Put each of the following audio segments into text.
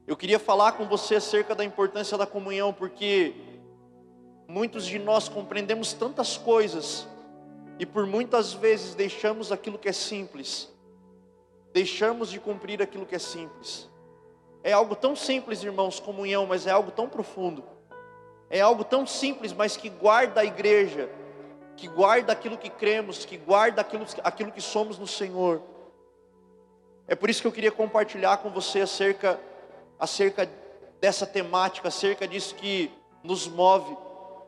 Eu queria falar com você acerca da importância da comunhão, porque muitos de nós compreendemos tantas coisas e por muitas vezes deixamos aquilo que é simples, deixamos de cumprir aquilo que é simples. É algo tão simples, irmãos, comunhão, mas é algo tão profundo. É algo tão simples, mas que guarda a igreja, que guarda aquilo que cremos, que guarda aquilo que somos no Senhor. É por isso que eu queria compartilhar com você acerca dessa temática, acerca disso que nos move,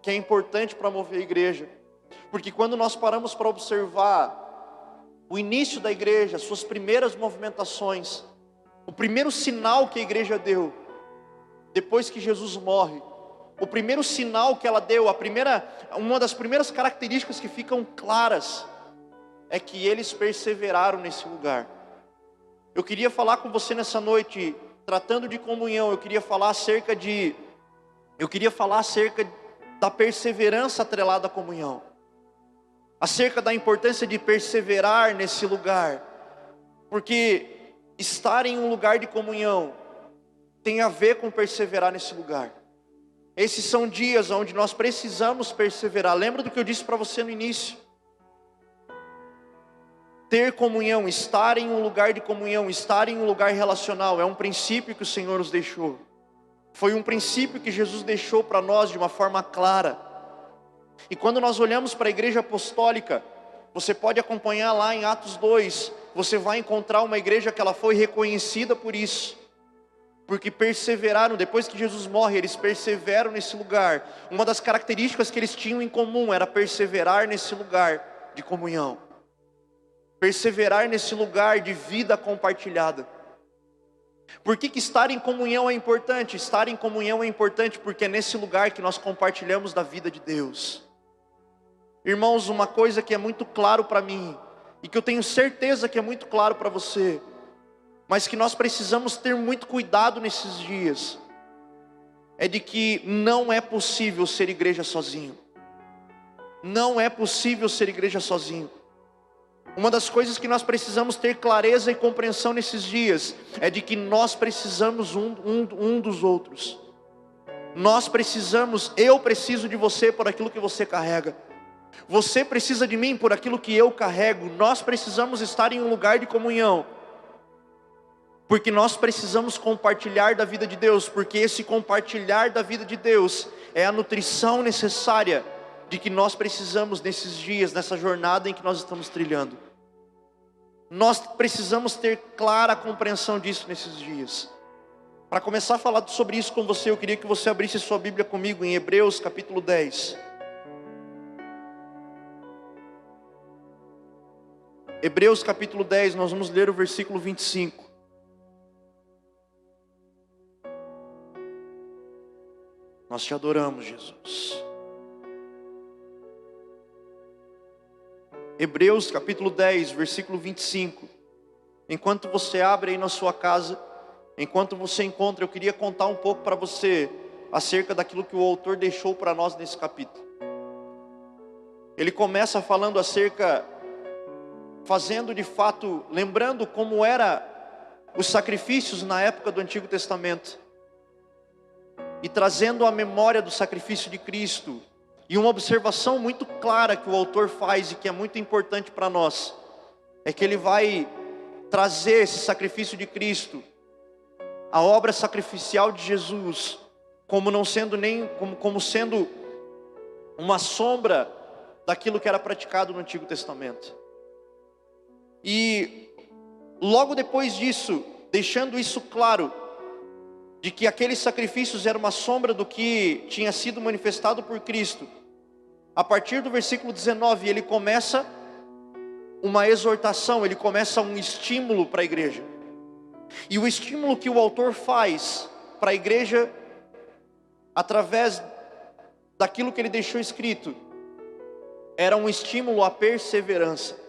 que é importante para mover a igreja. Porque quando nós paramos para observar o início da igreja, suas primeiras movimentações, o primeiro sinal que a igreja deu, depois que Jesus morre, o primeiro sinal que ela deu, uma das primeiras características que ficam claras, é que eles perseveraram nesse lugar. Eu queria falar com você nessa noite, tratando de comunhão, eu queria falar acerca da perseverança atrelada à comunhão, acerca da importância de perseverar nesse lugar, porque estar em um lugar de comunhão tem a ver com perseverar nesse lugar. Esses são dias onde nós precisamos perseverar. Lembra do que eu disse para você no início? Ter comunhão, estar em um lugar de comunhão, estar em um lugar relacional, é um princípio que o Senhor nos deixou. Foi um princípio que Jesus deixou para nós de uma forma clara. E quando nós olhamos para a igreja apostólica, você pode acompanhar lá em Atos 2, você vai encontrar uma igreja que ela foi reconhecida por isso. Porque perseveraram, depois que Jesus morre, eles perseveram nesse lugar. Uma das características que eles tinham em comum era perseverar nesse lugar de comunhão. Perseverar nesse lugar de vida compartilhada. Por que estar em comunhão é importante? Estar em comunhão é importante porque é nesse lugar que nós compartilhamos da vida de Deus. Irmãos, uma coisa que é muito claro para mim, e que eu tenho certeza que é muito claro para você, mas que nós precisamos ter muito cuidado nesses dias, é de que não é possível ser igreja sozinho. Não é possível ser igreja sozinho. Uma das coisas que nós precisamos ter clareza e compreensão nesses dias, é de que nós precisamos um dos outros. Eu preciso de você por aquilo que você carrega. Você precisa de mim por aquilo que eu carrego. Nós precisamos estar em um lugar de comunhão, porque nós precisamos compartilhar da vida de Deus, porque esse compartilhar da vida de Deus é a nutrição necessária de que nós precisamos nesses dias, nessa jornada em que nós estamos trilhando. Nós precisamos ter clara compreensão disso nesses dias. Para começar a falar sobre isso com você, eu queria que você abrisse sua Bíblia comigo em Hebreus capítulo 10. Hebreus capítulo 10, nós vamos ler o versículo 25. Nós te adoramos, Jesus. Hebreus capítulo 10, versículo 25. Enquanto você abre aí na sua casa, enquanto você encontra, eu queria contar um pouco para você acerca daquilo que o autor deixou para nós nesse capítulo. Ele começa falando fazendo de fato, lembrando como eram os sacrifícios na época do Antigo Testamento, e trazendo a memória do sacrifício de Cristo. E uma observação muito clara que o autor faz e que é muito importante para nós, é que ele vai trazer esse sacrifício de Cristo, a obra sacrificial de Jesus, como sendo uma sombra daquilo que era praticado no Antigo Testamento. E logo depois disso, deixando isso claro, de que aqueles sacrifícios eram uma sombra do que tinha sido manifestado por Cristo, a partir do versículo 19, ele começa uma exortação, ele começa um estímulo para a igreja. E o estímulo que o autor faz para a igreja, através daquilo que ele deixou escrito, era um estímulo à perseverança.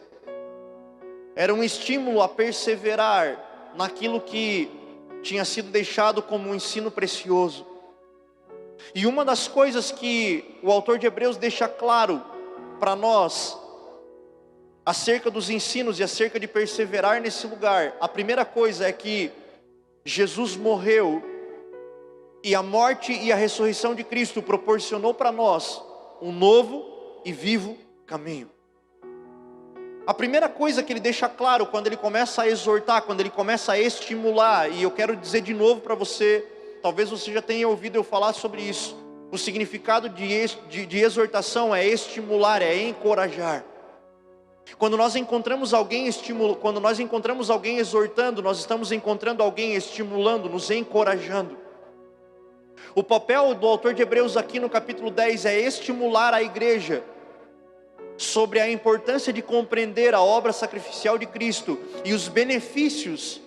Era um estímulo a perseverar naquilo que tinha sido deixado como um ensino precioso. E uma das coisas que o autor de Hebreus deixa claro para nós, acerca dos ensinos e acerca de perseverar nesse lugar, a primeira coisa é que Jesus morreu E a morte e a ressurreição de Cristo proporcionou para nós um novo e vivo caminho. A primeira coisa que ele deixa claro quando ele começa a exortar, quando ele começa a estimular, e eu quero dizer de novo para você, talvez você já tenha ouvido eu falar sobre isso, o significado de exortação é estimular, é encorajar. Quando nós encontramos alguém quando nós encontramos alguém exortando, nós estamos encontrando alguém estimulando, nos encorajando. O papel do autor de Hebreus aqui no capítulo 10 é estimular a igreja sobre a importância de compreender a obra sacrificial de Cristo e os benefícios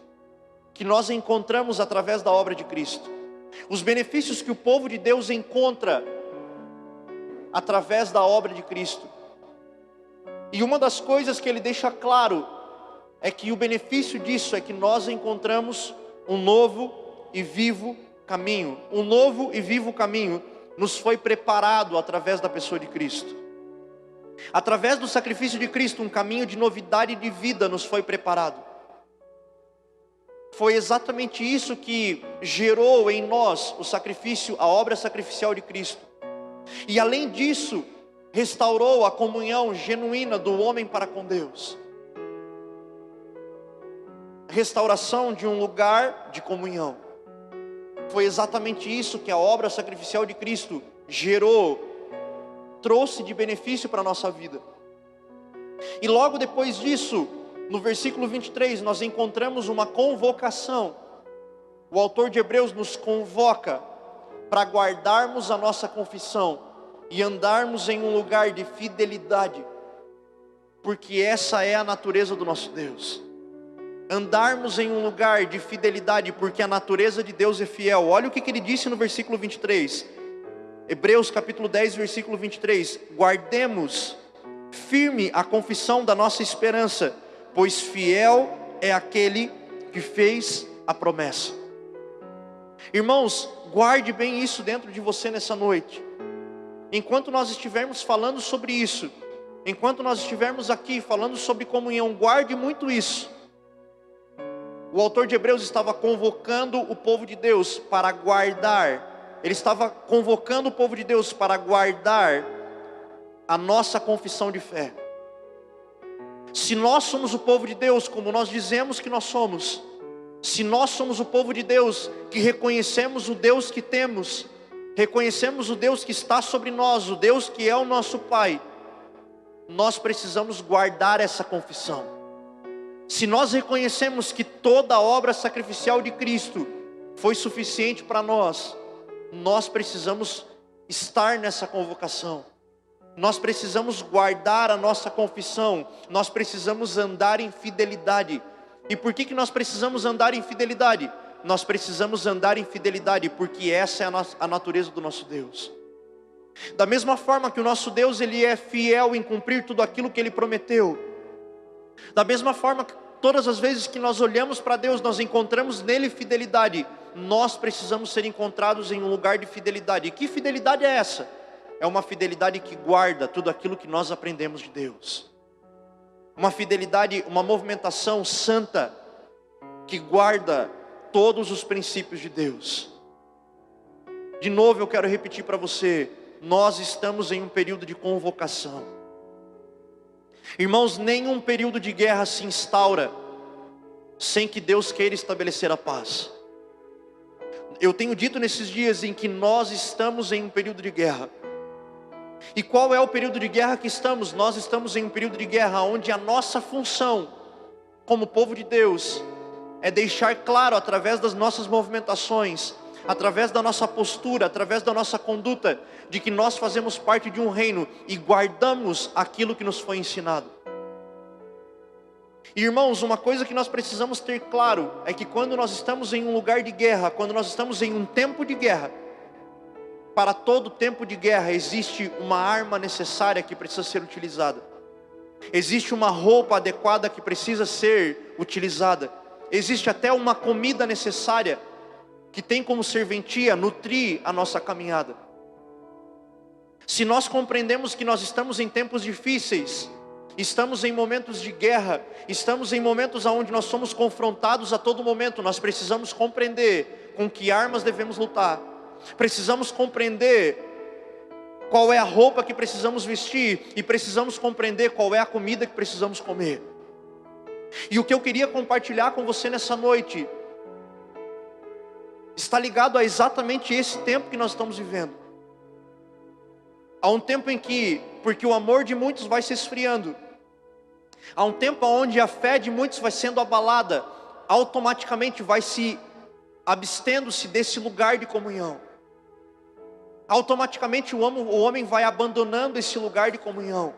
que nós encontramos através da obra de Cristo. Os benefícios que o povo de Deus encontra através da obra de Cristo. E uma das coisas que ele deixa claro é que o benefício disso é que nós encontramos um novo e vivo caminho. Um novo e vivo caminho nos foi preparado através da pessoa de Cristo. Através do sacrifício de Cristo, um caminho de novidade de vida nos foi preparado. Foi exatamente isso que gerou em nós o sacrifício, a obra sacrificial de Cristo. E além disso, restaurou a comunhão genuína do homem para com Deus. Restauração de um lugar de comunhão. Foi exatamente isso que a obra sacrificial de Cristo gerou, trouxe de benefício para a nossa vida. E logo depois disso, no versículo 23, nós encontramos uma convocação. O autor de Hebreus nos convoca para guardarmos a nossa confissão e andarmos em um lugar de fidelidade, porque essa é a natureza do nosso Deus. Andarmos em um lugar de fidelidade, porque a natureza de Deus é fiel. Olha o que ele disse no versículo 23. Hebreus capítulo 10, versículo 23. Guardemos firme a confissão da nossa esperança, pois fiel é aquele que fez a promessa. Irmãos, guarde bem isso dentro de você nessa noite. Enquanto nós estivermos falando sobre isso, enquanto nós estivermos aqui falando sobre comunhão, guarde muito isso. O autor de Hebreus estava convocando o povo de Deus para guardar. Ele estava convocando o povo de Deus para guardar a nossa confissão de fé. Se nós somos o povo de Deus, como nós dizemos que nós somos, se nós somos o povo de Deus, que reconhecemos o Deus que temos, reconhecemos o Deus que está sobre nós, o Deus que é o nosso Pai, nós precisamos guardar essa confissão. Se nós reconhecemos que toda a obra sacrificial de Cristo foi suficiente para nós, nós precisamos estar nessa convocação. Nós precisamos guardar a nossa confissão. Nós precisamos andar em fidelidade. E por que nós precisamos andar em fidelidade? Nós precisamos andar em fidelidade porque essa é a natureza do nosso Deus. Da mesma forma que o nosso Deus, Ele é fiel em cumprir tudo aquilo que Ele prometeu. Da mesma forma que todas as vezes que nós olhamos para Deus, nós encontramos nele fidelidade. Nós precisamos ser encontrados em um lugar de fidelidade. E que fidelidade é essa? É uma fidelidade que guarda tudo aquilo que nós aprendemos de Deus. Uma fidelidade, uma movimentação santa, que guarda todos os princípios de Deus. De novo eu quero repetir para você, nós estamos em um período de convocação. Irmãos, nenhum período de guerra se instaura sem que Deus queira estabelecer a paz. Eu tenho dito nesses dias em que nós estamos em um período de guerra. E qual é o período de guerra que estamos? Nós estamos em um período de guerra onde a nossa função como povo de Deus é deixar claro através das nossas movimentações, através da nossa postura, através da nossa conduta, de que nós fazemos parte de um reino e guardamos aquilo que nos foi ensinado. Irmãos, uma coisa que nós precisamos ter claro é que quando nós estamos em um lugar de guerra, quando nós estamos em um tempo de guerra, para todo tempo de guerra existe uma arma necessária que precisa ser utilizada. Existe uma roupa adequada que precisa ser utilizada. Existe até uma comida necessária que tem como serventia nutrir a nossa caminhada. Se nós compreendemos que nós estamos em tempos difíceis, estamos em momentos de guerra, estamos em momentos onde nós somos confrontados a todo momento, nós precisamos compreender com que armas devemos lutar. precisamos compreender qual é a roupa que precisamos vestir, e precisamos compreender qual é a comida que precisamos comer. E o que eu queria compartilhar com você nessa noite está ligado a exatamente esse tempo que nós estamos vivendo. Há um tempo em que, porque o amor de muitos vai se esfriando, há um tempo onde a fé de muitos vai sendo abalada, automaticamente vai se abstendo-se desse lugar de comunhão. Automaticamente o homem vai abandonando esse lugar de comunhão.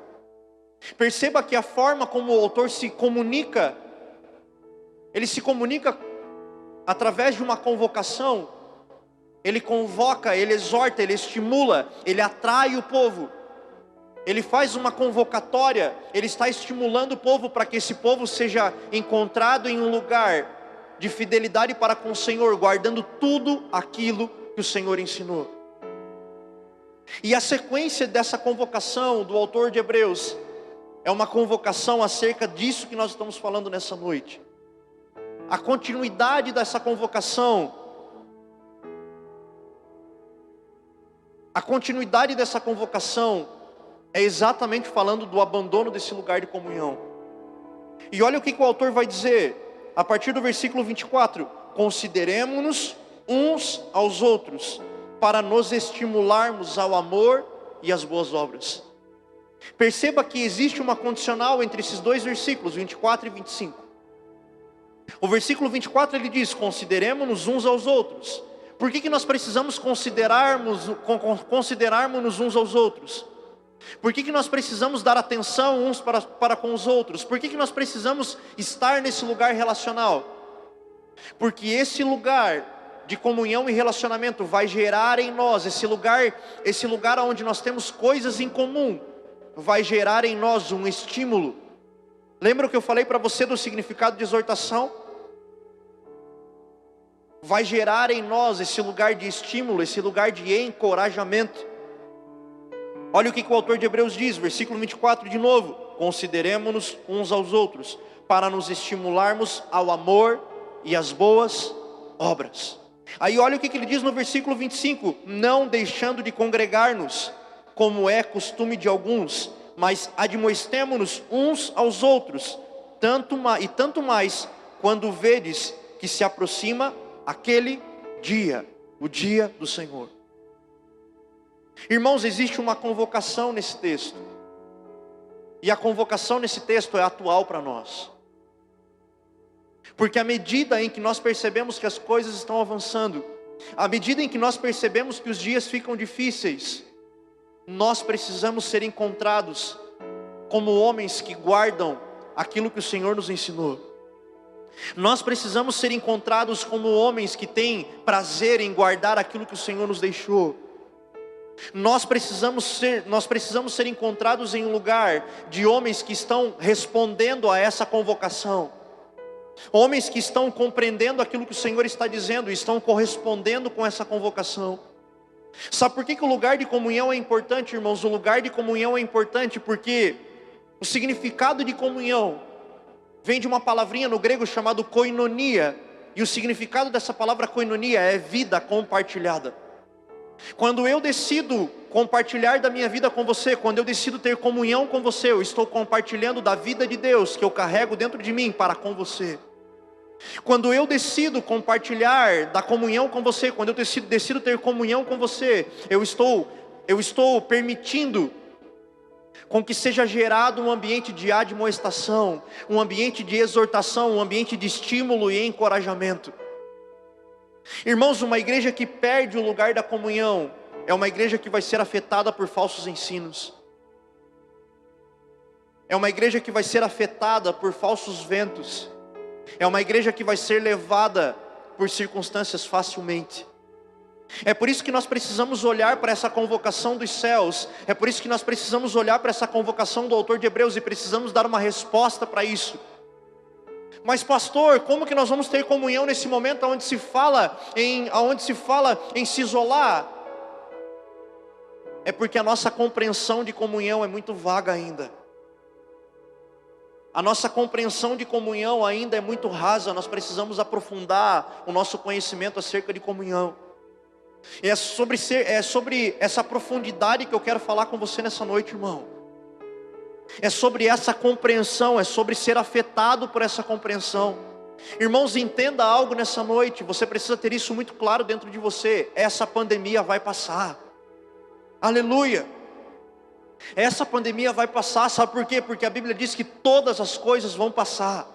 Perceba que a forma como o autor se comunica, ele se comunica através de uma convocação. Ele convoca, ele exorta, ele estimula, ele atrai o povo. Ele faz uma convocatória, ele está estimulando o povo para que esse povo seja encontrado em um lugar de fidelidade para com o Senhor, guardando tudo aquilo que o Senhor ensinou. E a sequência dessa convocação do autor de Hebreus é uma convocação acerca disso que nós estamos falando nessa noite. A continuidade dessa convocação, é exatamente falando do abandono desse lugar de comunhão. E olha o que o autor vai dizer, a partir do versículo 24: consideremo-nos uns aos outros, para nos estimularmos ao amor e às boas obras. Perceba que existe uma condicional entre esses dois versículos, 24 e 25. O versículo 24 ele diz: consideremo-nos uns aos outros. Por que nós precisamos considerarmos-nos uns aos outros? Por que nós precisamos dar atenção uns para com os outros? Por que nós precisamos estar nesse lugar relacional? Porque esse lugar de comunhão e relacionamento vai gerar em nós, esse lugar onde nós temos coisas em comum, vai gerar em nós um estímulo. Lembra o que eu falei para você do significado de exortação? Vai gerar em nós esse lugar de estímulo, esse lugar de encorajamento. Olha o que o autor de Hebreus diz, versículo 24 de novo: consideremo-nos uns aos outros, para nos estimularmos ao amor e às boas obras. Aí olha o que ele diz no versículo 25: não deixando de congregar-nos, como é costume de alguns, mas admoestemo-nos uns aos outros, tanto mais quando vedes que se aproxima aquele dia, o dia do Senhor. Irmãos, existe uma convocação nesse texto, e a convocação nesse texto é atual para nós. Porque à medida em que nós percebemos que as coisas estão avançando, à medida em que nós percebemos que os dias ficam difíceis, nós precisamos ser encontrados como homens que guardam aquilo que o Senhor nos ensinou. Nós precisamos ser encontrados como homens que têm prazer em guardar aquilo que o Senhor nos deixou. Nós precisamos ser encontrados em um lugar de homens que estão respondendo a essa convocação. Homens que estão compreendendo aquilo que o Senhor está dizendo e estão correspondendo com essa convocação. Sabe por que o lugar de comunhão é importante, irmãos? O lugar de comunhão é importante porque o significado de comunhão vem de uma palavrinha no grego chamado koinonia. E o significado dessa palavra koinonia é vida compartilhada. Quando eu decido compartilhar da minha vida com você, quando eu decido ter comunhão com você, eu estou compartilhando da vida de Deus que eu carrego dentro de mim para com você. Quando eu decido compartilhar da comunhão com você, quando eu decido ter comunhão com você, eu estou permitindo com que seja gerado um ambiente de admoestação, um ambiente de exortação, um ambiente de estímulo e encorajamento. Irmãos, uma igreja que perde o lugar da comunhão é uma igreja que vai ser afetada por falsos ensinos. É uma igreja que vai ser afetada por falsos ventos. É uma igreja que vai ser levada por circunstâncias facilmente. É por isso que nós precisamos olhar para essa convocação dos céus. É por isso que nós precisamos olhar para essa convocação do autor de Hebreus e precisamos dar uma resposta para isso. Mas pastor, como que nós vamos ter comunhão nesse momento onde se fala em se isolar? É porque a nossa compreensão de comunhão é muito vaga ainda. A nossa compreensão de comunhão ainda é muito rasa. Nós precisamos aprofundar o nosso conhecimento acerca de comunhão. E é sobre essa profundidade que eu quero falar com você nessa noite, irmão. É sobre essa compreensão, é sobre ser afetado por essa compreensão. Irmãos, entenda algo nessa noite, você precisa ter isso muito claro dentro de você. Essa pandemia vai passar. Aleluia. Essa pandemia vai passar, sabe por quê? Porque a Bíblia diz que todas as coisas vão passar.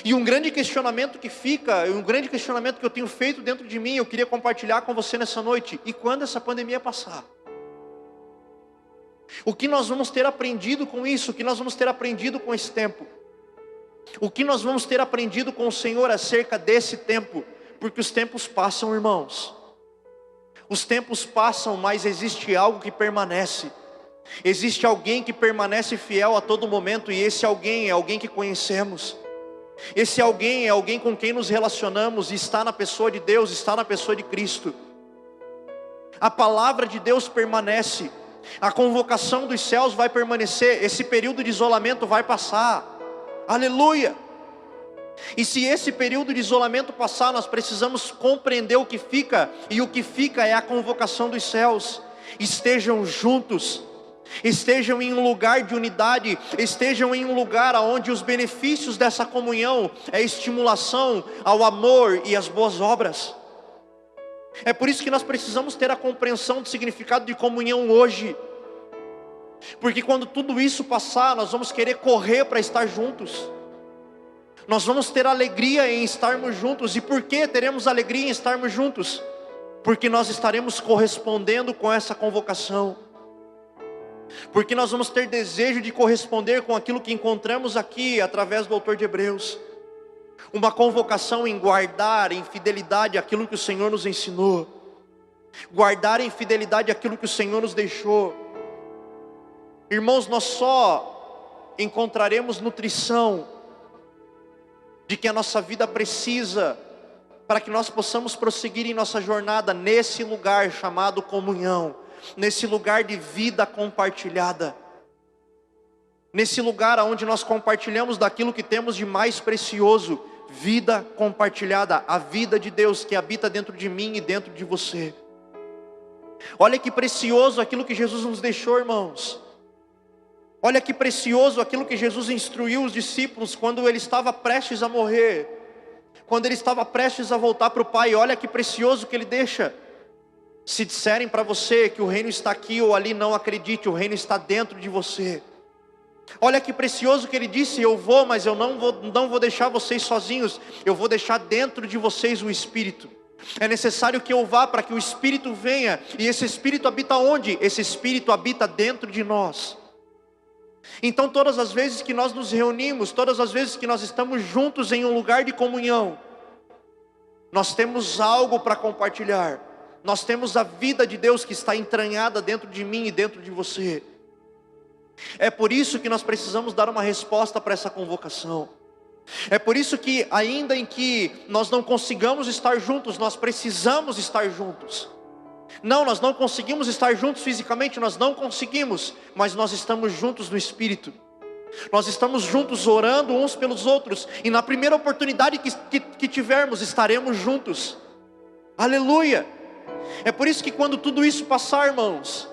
E um grande questionamento que fica, um grande questionamento que eu tenho feito dentro de mim, eu queria compartilhar com você nessa noite. E quando essa pandemia passar? O que nós vamos ter aprendido com isso? O que nós vamos ter aprendido com esse tempo? O que nós vamos ter aprendido com o Senhor acerca desse tempo? Porque os tempos passam, irmãos. Os tempos passam, mas existe algo que permanece. Existe alguém que permanece fiel a todo momento, e esse alguém é alguém que conhecemos. Esse alguém é alguém com quem nos relacionamos, e está na pessoa de Deus, está na pessoa de Cristo. A palavra de Deus permanece. A convocação dos céus vai permanecer. Esse período de isolamento vai passar. Aleluia. E se esse período de isolamento passar, nós precisamos compreender o que fica. E o que fica é a convocação dos céus. Estejam juntos, estejam em um lugar de unidade, estejam em um lugar onde os benefícios dessa comunhão é estimulação ao amor e às boas obras. É por isso que nós precisamos ter a compreensão do significado de comunhão hoje. Porque quando tudo isso passar, nós vamos querer correr para estar juntos. Nós vamos ter alegria em estarmos juntos. E por que teremos alegria em estarmos juntos? Porque nós estaremos correspondendo com essa convocação. Porque nós vamos ter desejo de corresponder com aquilo que encontramos aqui através do autor de Hebreus. Uma convocação em guardar em fidelidade aquilo que o Senhor nos ensinou. Guardar em fidelidade aquilo que o Senhor nos deixou. Irmãos, nós só encontraremos nutrição de que a nossa vida precisa para que nós possamos prosseguir em nossa jornada nesse lugar chamado comunhão, nesse lugar de vida compartilhada, nesse lugar onde nós compartilhamos daquilo que temos de mais precioso, vida compartilhada, a vida de Deus que habita dentro de mim e dentro de você. Olha que precioso aquilo que Jesus nos deixou, irmãos. Olha que precioso aquilo que Jesus instruiu os discípulos quando ele estava prestes a morrer, quando ele estava prestes a voltar para o Pai. Olha que precioso que ele deixa. Se disserem para você que o reino está aqui ou ali, não acredite, o reino está dentro de você. Olha que precioso que ele disse: eu vou, mas eu não vou deixar vocês sozinhos, eu vou deixar dentro de vocês o Espírito. É necessário que eu vá para que o Espírito venha. E esse Espírito habita onde? Esse Espírito habita dentro de nós. Então todas as vezes que nós nos reunimos, todas as vezes que nós estamos juntos em um lugar de comunhão, nós temos algo para compartilhar. Nós temos a vida de Deus que está entranhada dentro de mim e dentro de você. É por isso que nós precisamos dar uma resposta para essa convocação. É por isso que ainda em que nós não consigamos estar juntos, nós precisamos estar juntos. Não, nós não conseguimos estar juntos fisicamente, nós não conseguimos, mas nós estamos juntos no Espírito. Nós estamos juntos orando uns pelos outros, e na primeira oportunidade que tivermos, estaremos juntos. Aleluia! É por isso que quando tudo isso passar, irmãos,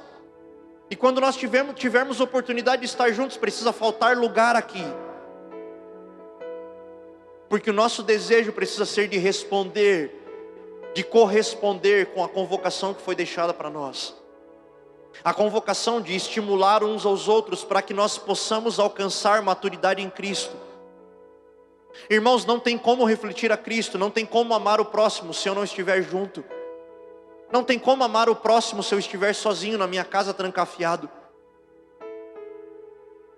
e quando nós tivermos oportunidade de estar juntos, precisa faltar lugar aqui. Porque o nosso desejo precisa ser de responder, de corresponder com a convocação que foi deixada para nós. A convocação de estimular uns aos outros para que nós possamos alcançar maturidade em Cristo. Irmãos, não tem como refletir a Cristo, não tem como amar o próximo se eu não estiver junto. Não tem como amar o próximo se eu estiver sozinho na minha casa trancafiado.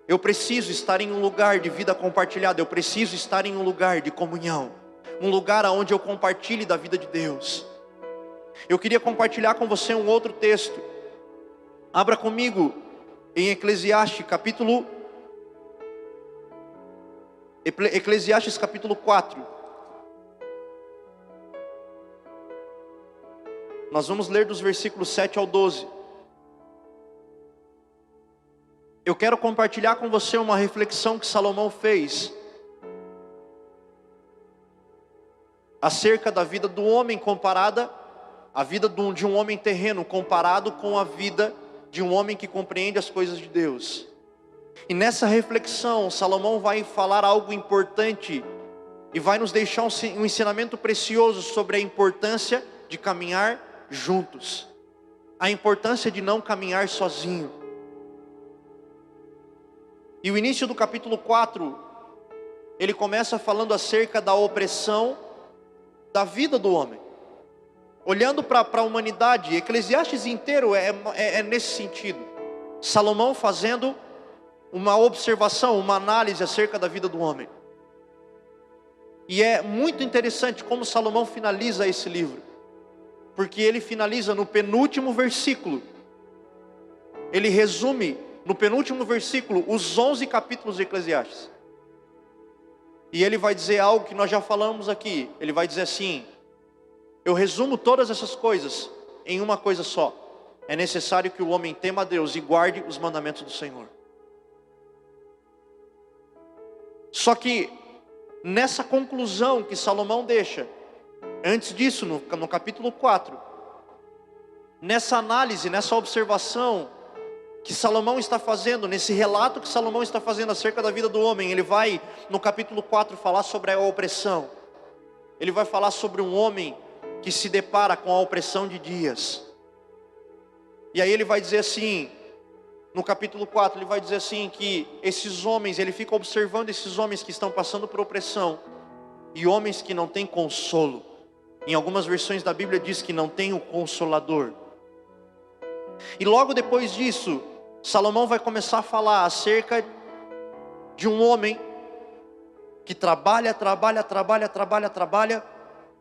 Eu preciso estar em um lugar de vida compartilhada, eu preciso estar em um lugar de comunhão, um lugar onde eu compartilhe da vida de Deus. Eu queria compartilhar com você um outro texto. Abra comigo em Eclesiastes capítulo 4. Nós vamos ler dos versículos 7 ao 12. Eu quero compartilhar com você uma reflexão que Salomão fez acerca da vida do homem comparada a vida de um homem terreno comparado com a vida de um homem que compreende as coisas de Deus. E nessa reflexão, Salomão vai falar algo importante e vai nos deixar um ensinamento precioso sobre a importância de caminhar juntos, a importância de não caminhar sozinho. E o início do capítulo 4, ele começa falando acerca da opressão da vida do homem. Olhando para a humanidade, Eclesiastes inteiro é nesse sentido. Salomão fazendo uma observação, uma análise acerca da vida do homem. E é muito interessante como Salomão finaliza esse livro, porque ele finaliza no penúltimo versículo. Ele resume no penúltimo versículo os 11 capítulos de Eclesiastes. E ele vai dizer algo que nós já falamos aqui. Ele vai dizer assim: eu resumo todas essas coisas em uma coisa só: é necessário que o homem tema a Deus e guarde os mandamentos do Senhor. Só que nessa conclusão que Salomão deixa, antes disso, no capítulo 4, nessa análise, nessa observação que Salomão está fazendo, nesse relato que Salomão está fazendo acerca da vida do homem, ele vai no capítulo 4 falar sobre a opressão. Ele vai falar sobre um homem que se depara com a opressão de dias. E aí ele vai dizer assim, no capítulo 4, ele vai dizer assim que esses homens, ele fica observando esses homens que estão passando por opressão, e homens que não têm consolo. Em algumas versões da Bíblia diz que não tem o Consolador. E logo depois disso, Salomão vai começar a falar acerca de um homem que trabalha,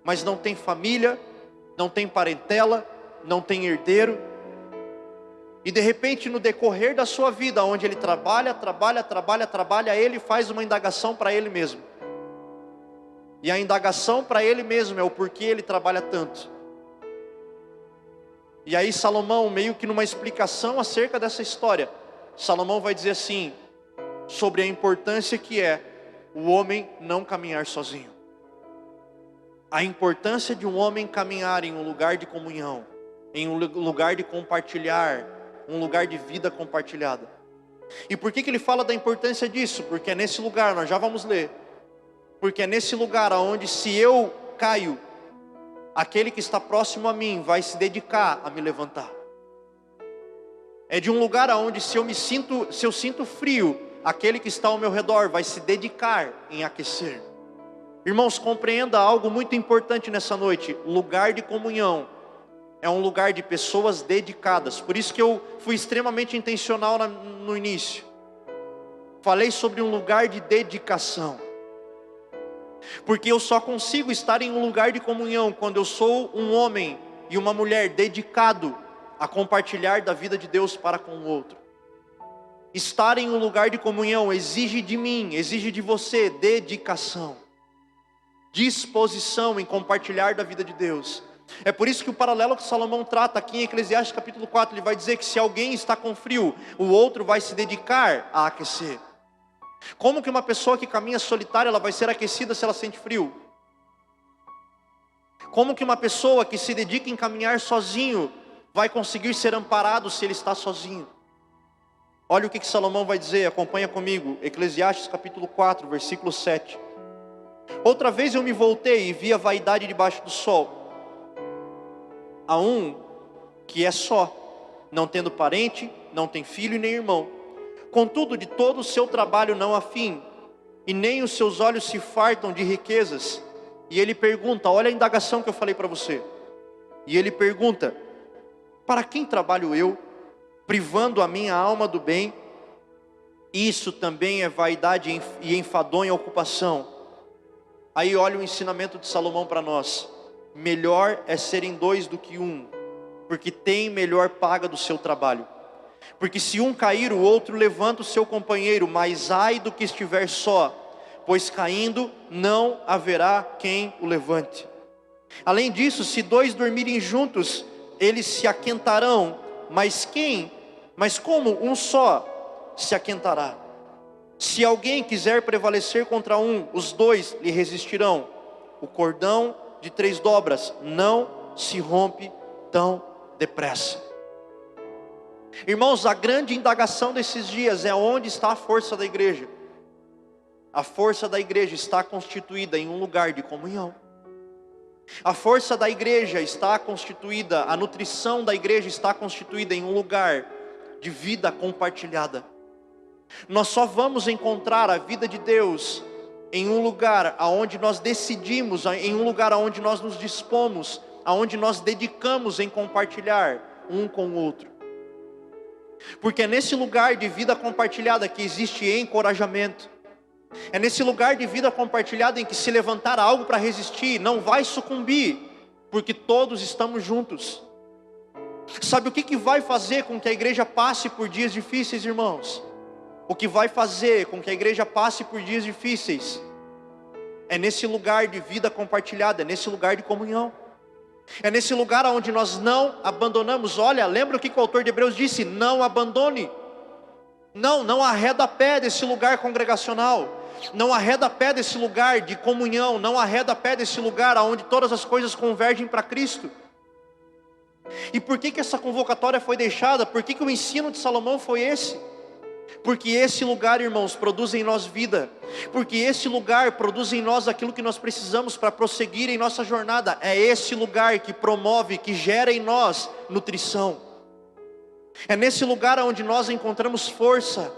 mas não tem família, não tem parentela, não tem herdeiro. E de repente, no decorrer da sua vida, onde ele trabalha, ele faz uma indagação para ele mesmo. E a indagação para ele mesmo é o porquê ele trabalha tanto. E aí Salomão, meio que numa explicação acerca dessa história, Salomão vai dizer assim, sobre a importância que é o homem não caminhar sozinho. A importância de um homem caminhar em um lugar de comunhão, em um lugar de compartilhar, um lugar de vida compartilhada. E por que ele fala da importância disso? Porque é nesse lugar, nós já vamos ler, porque é nesse lugar onde, se eu caio, aquele que está próximo a mim vai se dedicar a me levantar. É de um lugar onde, se eu sinto frio, aquele que está ao meu redor vai se dedicar em aquecer. Irmãos, compreenda algo muito importante nessa noite: lugar de comunhão é um lugar de pessoas dedicadas. Por isso que eu fui extremamente intencional no início. Falei sobre um lugar de dedicação. Porque eu só consigo estar em um lugar de comunhão quando eu sou um homem e uma mulher dedicado a compartilhar da vida de Deus para com o outro. Estar em um lugar de comunhão exige de mim, exige de você dedicação, disposição em compartilhar da vida de Deus. É por isso que o paralelo que Salomão trata aqui em Eclesiastes capítulo 4, ele vai dizer que se alguém está com frio, o outro vai se dedicar a aquecer. Como que uma pessoa que caminha solitária, ela vai ser aquecida se ela sente frio? Como que uma pessoa que se dedica em caminhar sozinho vai conseguir ser amparado se ele está sozinho? Olha o que Salomão vai dizer, acompanha comigo, Eclesiastes capítulo 4, versículo 7. Outra vez eu me voltei e vi a vaidade debaixo do sol. Há um que é só, não tendo parente, não tem filho e nem irmão. Contudo, de todo o seu trabalho não há fim, e nem os seus olhos se fartam de riquezas. E ele pergunta, olha a indagação que eu falei para você. E ele pergunta, para quem trabalho eu, privando a minha alma do bem? Isso também é vaidade e enfadonha ocupação. Aí olha o ensinamento de Salomão para nós. Melhor é serem dois do que um, porque tem melhor paga do seu trabalho. Porque se um cair, o outro levanta o seu companheiro, mas ai do que estiver só, pois caindo não haverá quem o levante. Além disso, se dois dormirem juntos, eles se aquentarão, mas como um só se aquentará? Se alguém quiser prevalecer contra um, os dois lhe resistirão. O cordão de 3 dobras não se rompe tão depressa. Irmãos, a grande indagação desses dias é onde está a força da igreja. A força da igreja está constituída em um lugar de comunhão. A força da igreja está constituída, a nutrição da igreja está constituída em um lugar de vida compartilhada. Nós só vamos encontrar a vida de Deus em um lugar aonde nós decidimos, em um lugar aonde nós nos dispomos, aonde nós dedicamos em compartilhar um com o outro. Porque é nesse lugar de vida compartilhada que existe encorajamento. É nesse lugar de vida compartilhada em que, se levantar algo para resistir, não vai sucumbir, porque todos estamos juntos. Sabe o que vai fazer com que a igreja passe por dias difíceis, irmãos? O que vai fazer com que a igreja passe por dias difíceis é nesse lugar de vida compartilhada, é nesse lugar de comunhão. É nesse lugar onde nós não abandonamos. Olha, lembra o que o autor de Hebreus disse? Não abandone. Não arreda pé desse lugar congregacional. Não arreda pé desse lugar de comunhão. Não arreda pé desse lugar onde todas as coisas convergem para Cristo. E por que essa convocatória foi deixada? Por que o ensino de Salomão foi esse? Porque esse lugar, irmãos, produz em nós vida. Porque esse lugar produz em nós aquilo que nós precisamos para prosseguir em nossa jornada. É esse lugar que promove, que gera em nós nutrição. É nesse lugar onde nós encontramos força.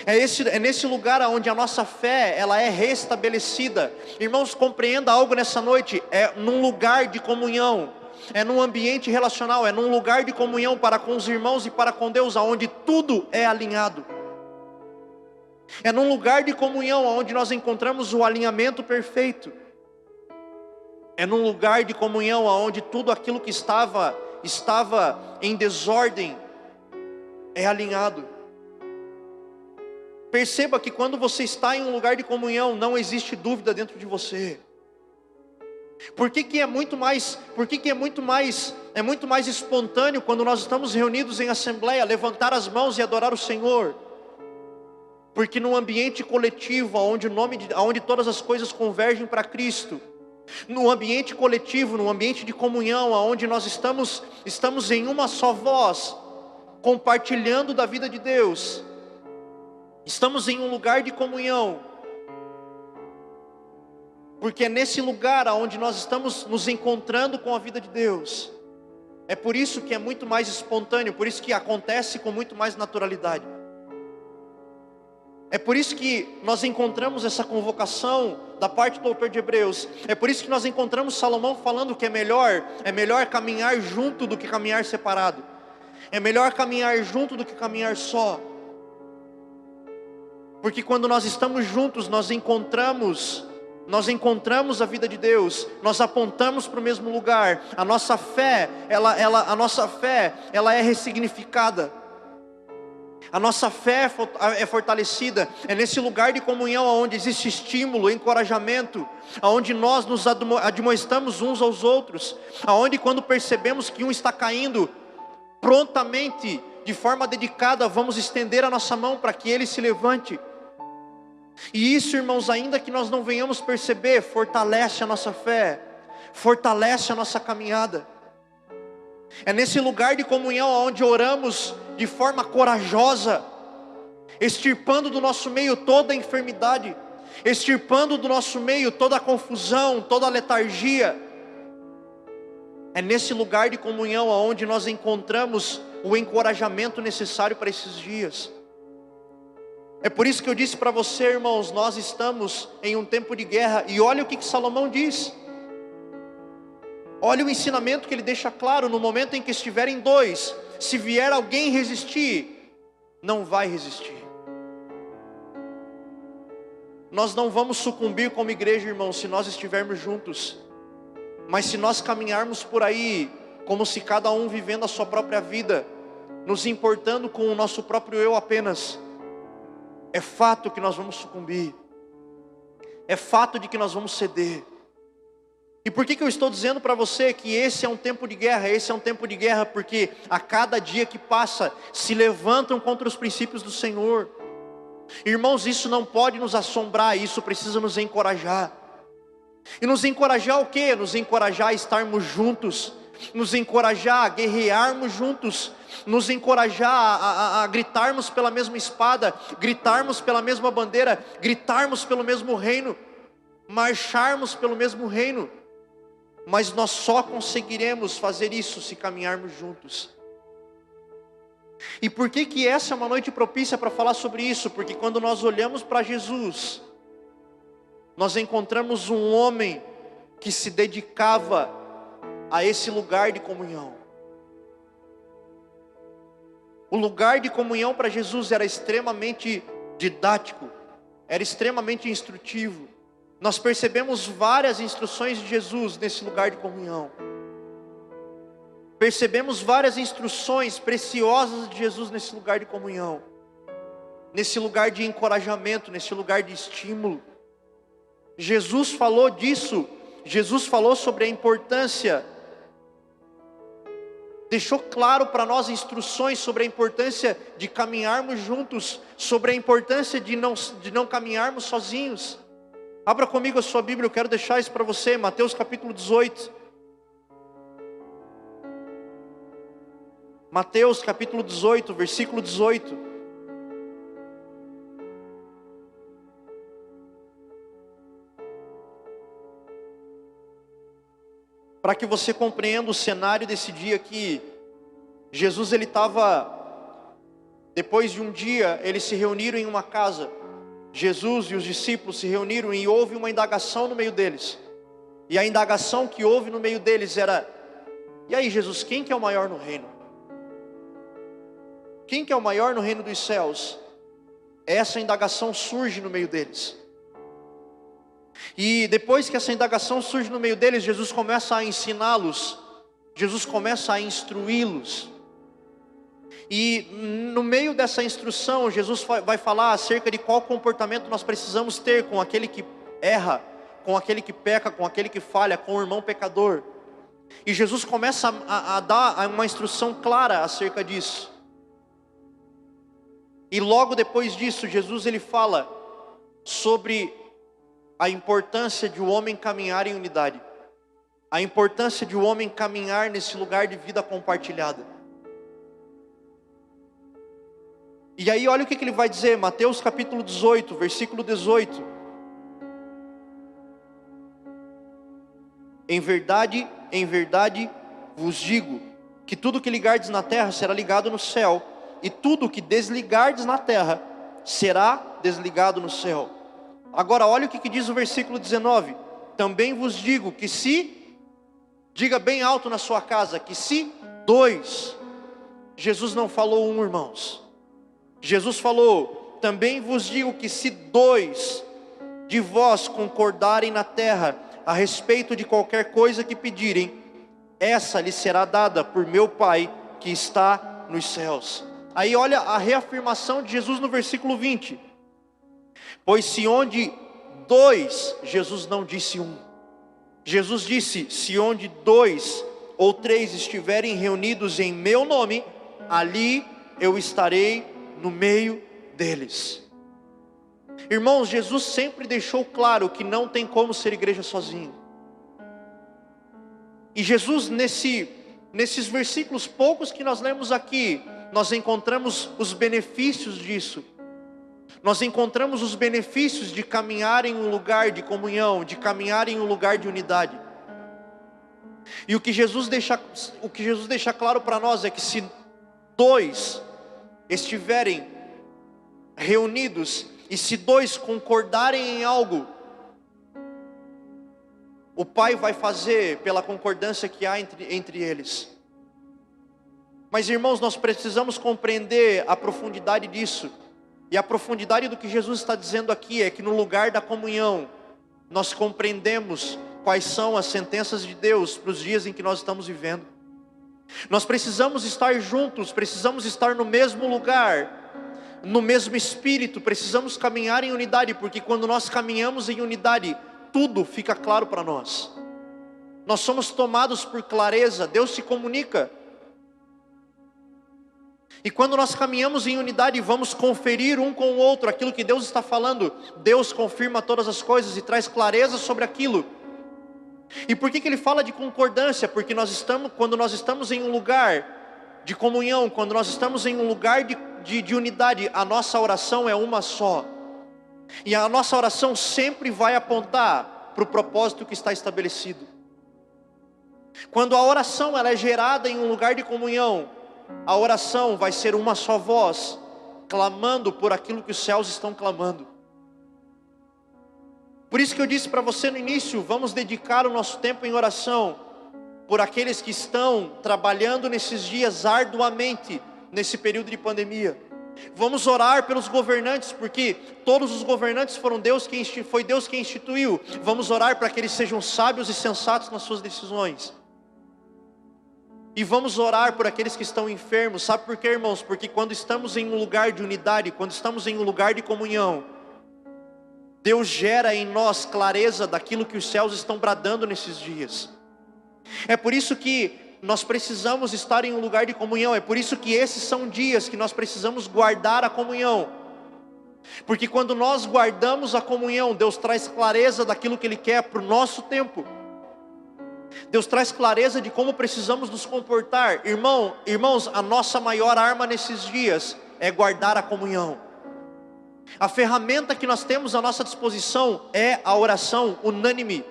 É nesse lugar onde a nossa fé ela é restabelecida. Irmãos, compreenda algo nessa noite. É num lugar de comunhão. É num ambiente relacional. É num lugar de comunhão para com os irmãos e para com Deus, onde tudo é alinhado. É num lugar de comunhão onde nós encontramos o alinhamento perfeito. É num lugar de comunhão onde tudo aquilo que estava em desordem é alinhado. Perceba que quando você está em um lugar de comunhão, não existe dúvida dentro de você. Por que é muito mais espontâneo quando nós estamos reunidos em assembleia, levantar as mãos e adorar o Senhor? Porque num ambiente coletivo, onde todas as coisas convergem para Cristo, num ambiente coletivo, num ambiente de comunhão, onde nós estamos em uma só voz, compartilhando da vida de Deus, estamos em um lugar de comunhão, porque é nesse lugar onde nós estamos nos encontrando com a vida de Deus. É por isso que é muito mais espontâneo, por isso que acontece com muito mais naturalidade. É por isso que nós encontramos essa convocação da parte do autor de Hebreus. É por isso que nós encontramos Salomão falando que é melhor caminhar junto do que caminhar separado. É melhor caminhar junto do que caminhar só. Porque quando nós estamos juntos, nós encontramos a vida de Deus. Nós apontamos para o mesmo lugar. A nossa fé, ela é ressignificada. A nossa fé é fortalecida. É nesse lugar de comunhão onde existe estímulo, encorajamento, onde nós nos admoestamos uns aos outros, onde quando percebemos que um está caindo, prontamente, de forma dedicada, vamos estender a nossa mão para que ele se levante. E isso, irmãos, ainda que nós não venhamos perceber, fortalece a nossa fé, fortalece a nossa caminhada. É nesse lugar de comunhão onde oramos de forma corajosa, extirpando do nosso meio toda a enfermidade, extirpando do nosso meio toda a confusão, toda a letargia. É nesse lugar de comunhão onde nós encontramos o encorajamento necessário para esses dias. É por isso que eu disse para você, irmãos, nós estamos em um tempo de guerra. E olha o que Salomão diz. Olha o ensinamento que ele deixa claro: no momento em que estiverem dois, se vier alguém resistir, não vai resistir. Nós não vamos sucumbir como igreja, irmãos, se nós estivermos juntos. Mas se nós caminharmos por aí, como se cada um vivendo a sua própria vida, nos importando com o nosso próprio eu apenas, é fato que nós vamos sucumbir. É fato de que nós vamos ceder. E por que eu estou dizendo para você que esse é um tempo de guerra? Esse é um tempo de guerra porque a cada dia que passa, se levantam contra os princípios do Senhor. Irmãos, isso não pode nos assombrar, isso precisa nos encorajar. E nos encorajar o quê? Nos encorajar a estarmos juntos, nos encorajar a guerrearmos juntos, nos encorajar a gritarmos pela mesma espada, gritarmos pela mesma bandeira, gritarmos pelo mesmo reino, marcharmos pelo mesmo reino. Mas nós só conseguiremos fazer isso se caminharmos juntos. E por que essa é uma noite propícia para falar sobre isso? Porque quando nós olhamos para Jesus, nós encontramos um homem que se dedicava a esse lugar de comunhão. O lugar de comunhão para Jesus era extremamente didático, era extremamente instrutivo. Nós percebemos várias instruções de Jesus nesse lugar de comunhão. Percebemos várias instruções preciosas de Jesus nesse lugar de comunhão, nesse lugar de encorajamento, nesse lugar de estímulo. Jesus falou disso, Jesus falou sobre a importância, deixou claro para nós instruções sobre a importância de caminharmos juntos, sobre a importância de não caminharmos sozinhos. Abra comigo a sua Bíblia, eu quero deixar isso para você, Mateus capítulo 18. Mateus capítulo 18, versículo 18. Para que você compreenda o cenário desse dia aqui, Jesus ele estava, depois de um dia, eles se reuniram em uma casa. Jesus e os discípulos se reuniram e houve uma indagação no meio deles. E a indagação que houve no meio deles era: e aí Jesus, quem que é o maior no reino? Quem que é o maior no reino dos céus? Essa indagação surge no meio deles. E depois que essa indagação surge no meio deles, Jesus começa a ensiná-los, Jesus começa a instruí-los. E no meio dessa instrução, Jesus vai falar acerca de qual comportamento nós precisamos ter com aquele que erra, com aquele que peca, com aquele que falha, com o irmão pecador. E Jesus começa a dar uma instrução clara acerca disso. E logo depois disso, Jesus ele fala sobre a importância de o homem caminhar em unidade, a importância de o homem caminhar nesse lugar de vida compartilhada. E aí olha o que ele vai dizer, Mateus capítulo 18, versículo 18. Em verdade vos digo, que tudo que ligardes na terra será ligado no céu, e tudo que desligardes na terra será desligado no céu. Agora olha o que diz o versículo 19. Também vos digo que se, diga bem alto na sua casa, que se dois, Jesus não falou um, irmãos. Jesus falou, também vos digo que se dois de vós concordarem na terra a respeito de qualquer coisa que pedirem, essa lhe será dada por meu Pai que está nos céus. Aí olha a reafirmação de Jesus no versículo 20. Pois se onde dois, Jesus não disse um. Jesus disse, se onde dois ou três estiverem reunidos em meu nome, ali eu estarei no meio deles. Irmãos, Jesus sempre deixou claro que não tem como ser igreja sozinho. E Jesus nesses versículos poucos que nós lemos aqui, nós encontramos os benefícios disso. Nós encontramos os benefícios de caminhar em um lugar de comunhão, de caminhar em um lugar de unidade. E o que Jesus deixa claro para nós é que se dois estiverem reunidos, e se dois concordarem em algo, o Pai vai fazer pela concordância que há entre eles. Mas irmãos, nós precisamos compreender a profundidade disso. E a profundidade do que Jesus está dizendo aqui é que no lugar da comunhão, nós compreendemos quais são as sentenças de Deus para os dias em que nós estamos vivendo. Nós precisamos estar juntos, precisamos estar no mesmo lugar, no mesmo espírito, precisamos caminhar em unidade, porque quando nós caminhamos em unidade, tudo fica claro para nós. Nós somos tomados por clareza, Deus se comunica. E quando nós caminhamos em unidade, vamos conferir um com o outro aquilo que Deus está falando. Deus confirma todas as coisas e traz clareza sobre aquilo. E por que ele fala de concordância? Porque quando nós estamos em um lugar de comunhão, quando nós estamos em um lugar de unidade, a nossa oração é uma só. E a nossa oração sempre vai apontar para o propósito que está estabelecido. Quando a oração ela é gerada em um lugar de comunhão, a oração vai ser uma só voz, clamando por aquilo que os céus estão clamando. Por isso que eu disse para você no início, vamos dedicar o nosso tempo em oração, por aqueles que estão trabalhando nesses dias arduamente, nesse período de pandemia. Vamos orar pelos governantes, porque todos os governantes foi Deus quem instituiu. Vamos orar para que eles sejam sábios e sensatos nas suas decisões. E vamos orar por aqueles que estão enfermos. Sabe por quê, irmãos? Porque quando estamos em um lugar de unidade, quando estamos em um lugar de comunhão, Deus gera em nós clareza daquilo que os céus estão bradando nesses dias. É por isso que nós precisamos estar em um lugar de comunhão. É por isso que esses são dias que nós precisamos guardar a comunhão. Porque quando nós guardamos a comunhão, Deus traz clareza daquilo que Ele quer para o nosso tempo. Deus traz clareza de como precisamos nos comportar. Irmãos, a nossa maior arma nesses dias é guardar a comunhão. A ferramenta que nós temos à nossa disposição é a oração unânime.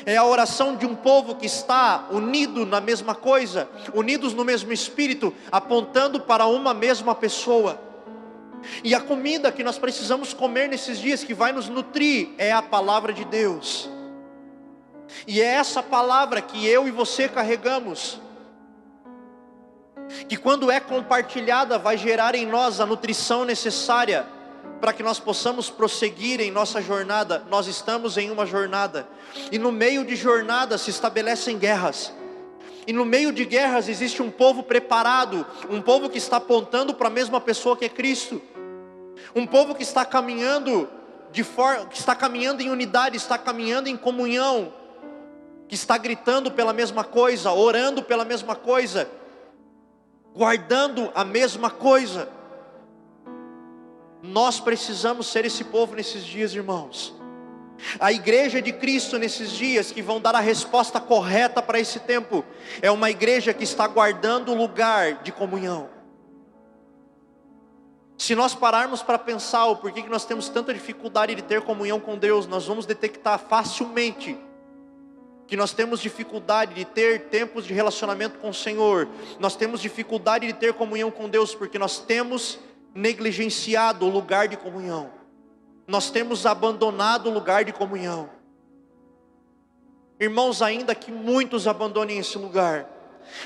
É a oração de um povo que está unido na mesma coisa, unidos no mesmo espírito, apontando para uma mesma pessoa. E a comida que nós precisamos comer nesses dias, que vai nos nutrir, é a palavra de Deus. E é essa palavra que eu e você carregamos, que quando é compartilhada vai gerar em nós a nutrição necessária para que nós possamos prosseguir em nossa jornada. Nós estamos em uma jornada, e no meio de jornada se estabelecem guerras, e no meio de guerras existe um povo preparado, um povo que está apontando para a mesma pessoa que é Cristo, um povo que está caminhando que está caminhando em unidade, está caminhando em comunhão, que está gritando pela mesma coisa, orando pela mesma coisa, guardando a mesma coisa. Nós precisamos ser esse povo nesses dias, irmãos. A igreja de Cristo nesses dias, que vão dar a resposta correta para esse tempo, é uma igreja que está guardando o lugar de comunhão. Se nós pararmos para pensar o porquê que nós temos tanta dificuldade de ter comunhão com Deus, nós vamos detectar facilmente que nós temos dificuldade de ter tempos de relacionamento com o Senhor. Nós temos dificuldade de ter comunhão com Deus porque nós temos negligenciado o lugar de comunhão. Nós temos abandonado o lugar de comunhão. Irmãos, ainda que muitos abandonem esse lugar,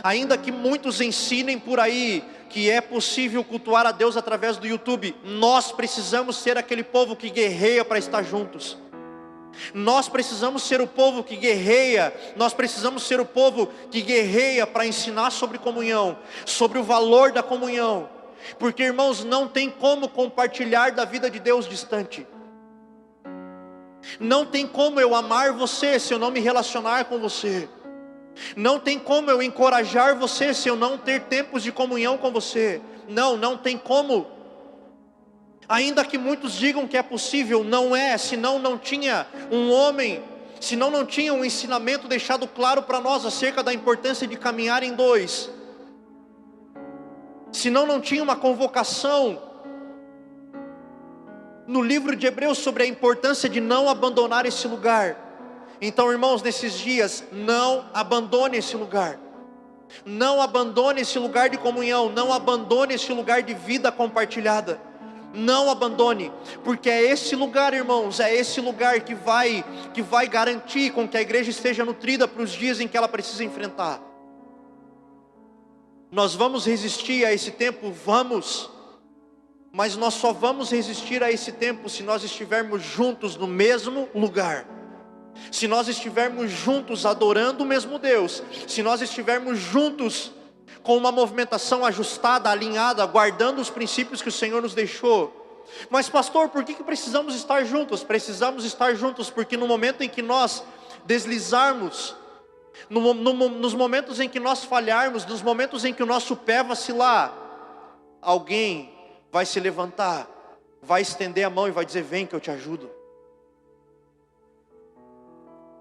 ainda que muitos ensinem por aí que é possível cultuar a Deus através do YouTube, nós precisamos ser aquele povo que guerreia para estar juntos. Nós precisamos ser o povo que guerreia, nós precisamos ser o povo que guerreia para ensinar sobre comunhão, sobre o valor da comunhão. Porque, irmãos, não tem como compartilhar da vida de Deus distante. Não tem como eu amar você se eu não me relacionar com você. Não tem como eu encorajar você se eu não ter tempos de comunhão com você. Não tem como. Ainda que muitos digam que é possível, não é, senão não tinha um homem, senão não tinha um ensinamento deixado claro para nós acerca da importância de caminhar em dois. Senão não tinha uma convocação no livro de Hebreus sobre a importância de não abandonar esse lugar. Então, irmãos, nesses dias, não abandone esse lugar. Não abandone esse lugar de comunhão, não abandone esse lugar de vida compartilhada. Não abandone, porque é esse lugar, irmãos, é esse lugar que vai garantir com que a igreja esteja nutrida para os dias em que ela precisa enfrentar. Nós vamos resistir a esse tempo? Vamos, mas nós só vamos resistir a esse tempo se nós estivermos juntos no mesmo lugar, se nós estivermos juntos adorando o mesmo Deus, se nós estivermos juntos com uma movimentação ajustada, alinhada, guardando os princípios que o Senhor nos deixou. Mas pastor, por que precisamos estar juntos? Precisamos estar juntos porque no momento em que nós deslizarmos, nos momentos em que nós falharmos, nos momentos em que o nosso pé vacilar, alguém vai se levantar, vai estender a mão e vai dizer: vem que eu te ajudo.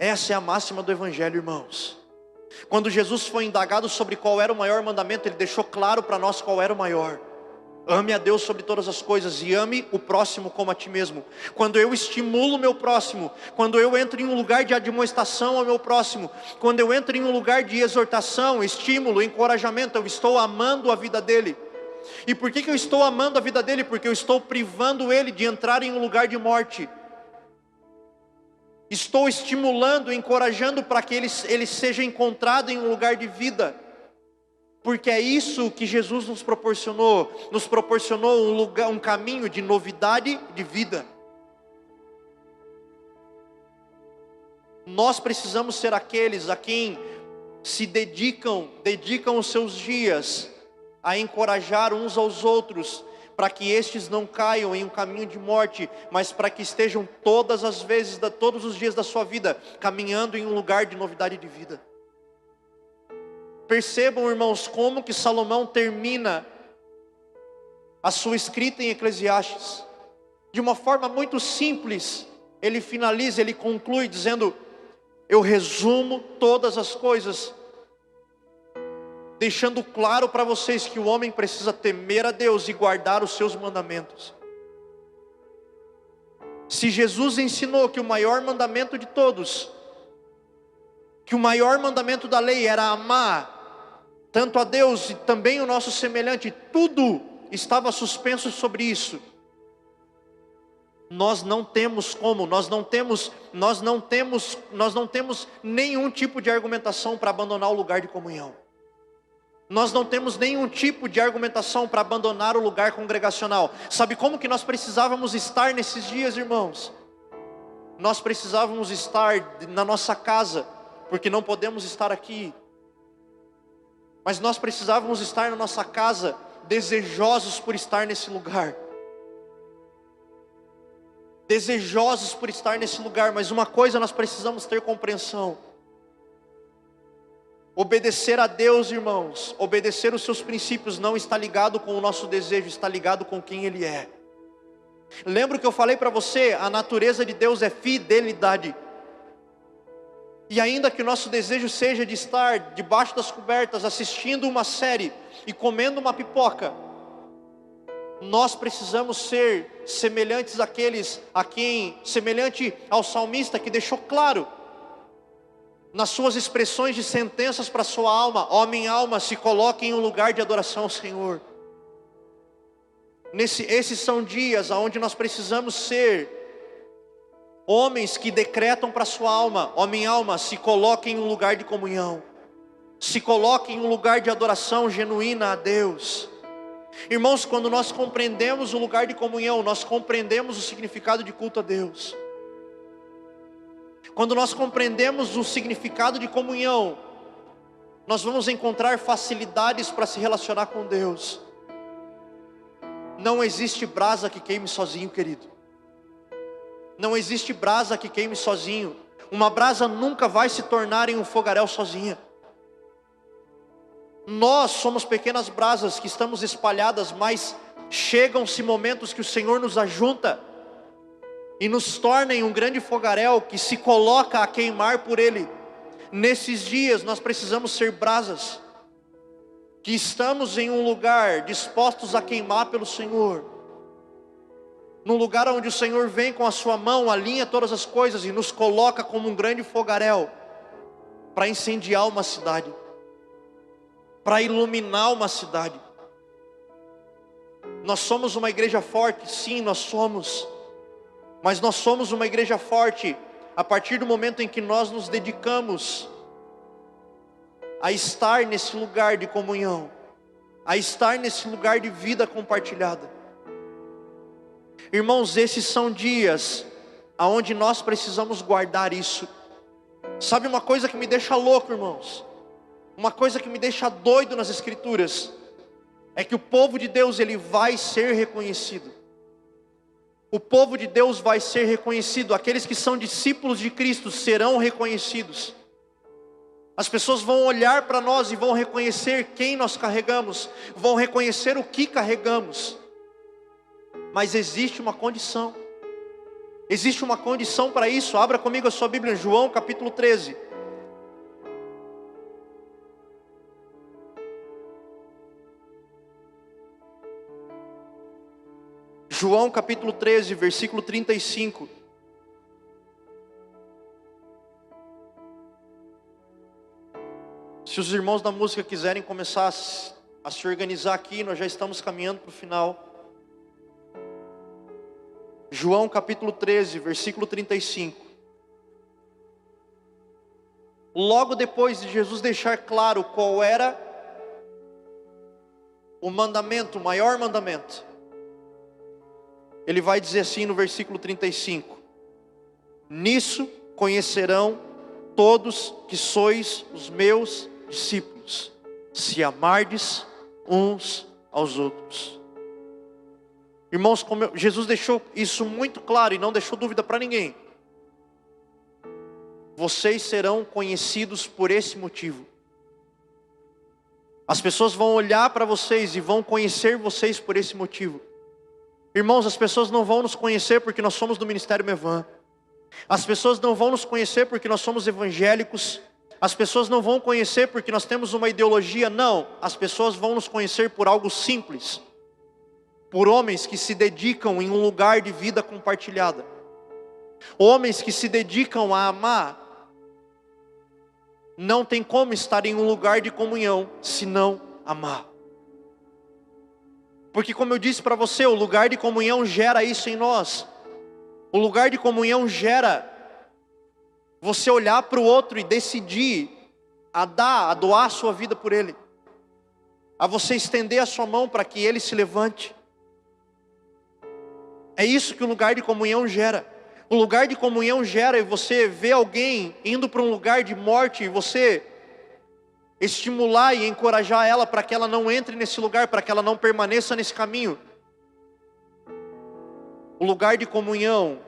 Essa é a máxima do Evangelho, irmãos. Quando Jesus foi indagado sobre qual era o maior mandamento, Ele deixou claro para nós qual era o maior. Ame a Deus sobre todas as coisas e ame o próximo como a ti mesmo. Quando eu estimulo o meu próximo, quando eu entro em um lugar de admoestação ao meu próximo, quando eu entro em um lugar de exortação, estímulo, encorajamento, eu estou amando a vida dele. E por que eu estou amando a vida dele? Porque eu estou privando ele de entrar em um lugar de morte. Estou estimulando, encorajando para que ele seja encontrado em um lugar de vida. Porque é isso que Jesus nos proporcionou um caminho de novidade de vida. Nós precisamos ser aqueles a quem se dedicam os seus dias a encorajar uns aos outros, para que estes não caiam em um caminho de morte, mas para que estejam todos os dias da sua vida, caminhando em um lugar de novidade de vida. Percebam, irmãos, como que Salomão termina a sua escrita em Eclesiastes. De uma forma muito simples, ele finaliza, ele conclui dizendo: eu resumo todas as coisas, deixando claro para vocês que o homem precisa temer a Deus e guardar os seus mandamentos. Se Jesus ensinou que o maior mandamento de todos, que o maior mandamento da lei era amar tanto a Deus e também o nosso semelhante, tudo estava suspenso sobre isso. Nós não temos nenhum tipo de argumentação para abandonar o lugar de comunhão. Nós não temos nenhum tipo de argumentação para abandonar o lugar congregacional. Sabe como que nós precisávamos estar nesses dias, irmãos? Nós precisávamos estar na nossa casa, porque não podemos estar aqui. Mas nós precisávamos estar na nossa casa, desejosos por estar nesse lugar. Desejosos por estar nesse lugar, mas uma coisa nós precisamos ter compreensão. Obedecer a Deus, irmãos, obedecer os seus princípios não está ligado com o nosso desejo, está ligado com quem Ele é. Lembra que eu falei para você, a natureza de Deus é fidelidade. E ainda que o nosso desejo seja de estar debaixo das cobertas, assistindo uma série e comendo uma pipoca, nós precisamos ser semelhantes semelhante ao salmista que deixou claro, nas suas expressões de sentenças para a sua alma: ó minha alma, se coloque em um lugar de adoração ao Senhor. Esses são dias onde nós precisamos ser homens que decretam para a sua alma: ó minha alma, se coloque em um lugar de comunhão, se coloque em um lugar de adoração genuína a Deus. Irmãos, quando nós compreendemos o lugar de comunhão, nós compreendemos o significado de culto a Deus. Quando nós compreendemos o significado de comunhão, nós vamos encontrar facilidades para se relacionar com Deus. Não existe brasa que queime sozinho, querido. Não existe brasa que queime sozinho. Uma brasa nunca vai se tornar em um fogaréu sozinha. Nós somos pequenas brasas que estamos espalhadas, mas chegam-se momentos que o Senhor nos ajunta e nos torna em um grande fogaréu que se coloca a queimar por Ele. Nesses dias nós precisamos ser brasas, que estamos em um lugar dispostos a queimar pelo Senhor. Num lugar onde o Senhor vem com a sua mão, alinha todas as coisas e nos coloca como um grande fogaréu para incendiar uma cidade, para iluminar uma cidade. Nós somos uma igreja forte, sim, nós somos. Mas nós somos uma igreja forte a partir do momento em que nós nos dedicamos a estar nesse lugar de comunhão, a estar nesse lugar de vida compartilhada. Irmãos, esses são dias aonde nós precisamos guardar isso. Sabe uma coisa que me deixa louco, irmãos? Uma coisa que me deixa doido nas Escrituras é que o povo de Deus, ele vai ser reconhecido. O povo de Deus vai ser reconhecido. Aqueles que são discípulos de Cristo serão reconhecidos. As pessoas vão olhar para nós e vão reconhecer quem nós carregamos, vão reconhecer o que carregamos. Mas existe uma condição. Existe uma condição para isso. Abra comigo a sua Bíblia em João capítulo 13. João capítulo 13, versículo 35. Se os irmãos da música quiserem começar a se organizar aqui, nós já estamos caminhando para o final. João capítulo 13, versículo 35. Logo depois de Jesus deixar claro qual era o mandamento, o maior mandamento, ele vai dizer assim no versículo 35: nisso conhecerão todos que sois os meus discípulos, se amardes uns aos outros. Irmãos, como Jesus deixou isso muito claro e não deixou dúvida para ninguém. Vocês serão conhecidos por esse motivo. As pessoas vão olhar para vocês e vão conhecer vocês por esse motivo. Irmãos, as pessoas não vão nos conhecer porque nós somos do Ministério Mevan. As pessoas não vão nos conhecer porque nós somos evangélicos. As pessoas não vão conhecer porque nós temos uma ideologia. Não, as pessoas vão nos conhecer por algo simples. Por homens que se dedicam em um lugar de vida compartilhada. Homens que se dedicam a amar. Não tem como estar em um lugar de comunhão se não amar. Porque como eu disse para você, o lugar de comunhão gera isso em nós. O lugar de comunhão gera você olhar para o outro e decidir a doar a sua vida por ele. A você estender a sua mão para que ele se levante. É isso que o lugar de comunhão gera. O lugar de comunhão gera e você vê alguém indo para um lugar de morte e você estimular e encorajar ela para que ela não entre nesse lugar, para que ela não permaneça nesse caminho. O lugar de comunhão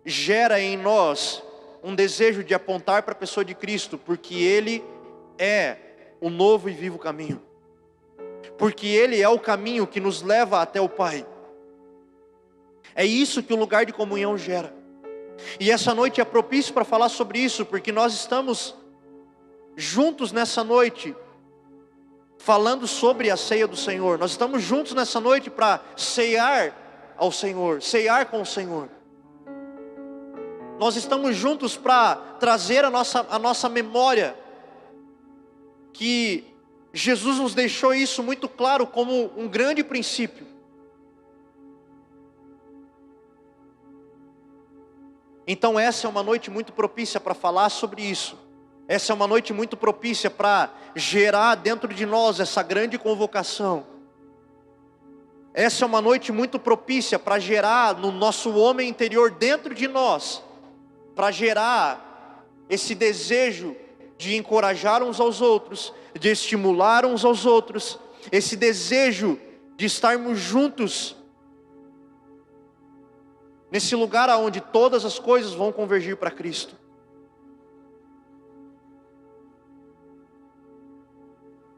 gera em nós um desejo de apontar para a pessoa de Cristo, porque Ele é o novo e vivo caminho. Porque Ele é o caminho que nos leva até o Pai. É isso que o lugar de comunhão gera. E essa noite é propício para falar sobre isso, porque nós estamos juntos nessa noite, falando sobre a ceia do Senhor. Nós estamos juntos nessa noite para ceiar ao Senhor, ceiar com o Senhor. Nós estamos juntos para trazer a nossa memória, que Jesus nos deixou isso muito claro como um grande princípio. Então essa é uma noite muito propícia para falar sobre isso. Essa é uma noite muito propícia para gerar dentro de nós essa grande convocação. Essa é uma noite muito propícia para gerar no nosso homem interior dentro de nós, para gerar esse desejo de encorajar uns aos outros, de estimular uns aos outros, esse desejo de estarmos juntos, nesse lugar onde todas as coisas vão convergir para Cristo.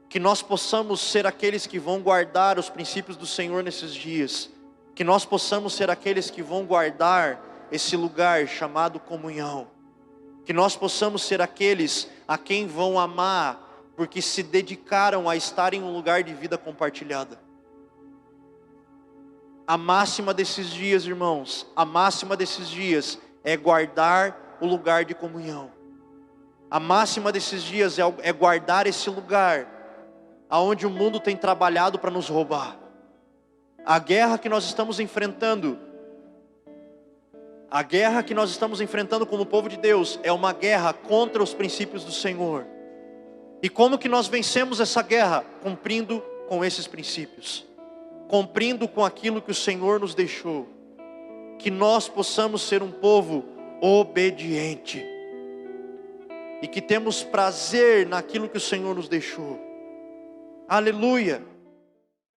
Que nós possamos ser aqueles que vão guardar os princípios do Senhor nesses dias. Que nós possamos ser aqueles que vão guardar esse lugar chamado comunhão. Que nós possamos ser aqueles a quem vão amar, porque se dedicaram a estar em um lugar de vida compartilhada. A máxima desses dias, irmãos, a máxima desses dias é guardar o lugar de comunhão. A máxima desses dias é guardar esse lugar aonde o mundo tem trabalhado para nos roubar. A guerra que nós estamos enfrentando, como povo de Deus, é uma guerra contra os princípios do Senhor. E como que nós vencemos essa guerra? Cumprindo com esses princípios, cumprindo com aquilo que o Senhor nos deixou. Que nós possamos ser um povo obediente, e que temos prazer naquilo que o Senhor nos deixou. Aleluia.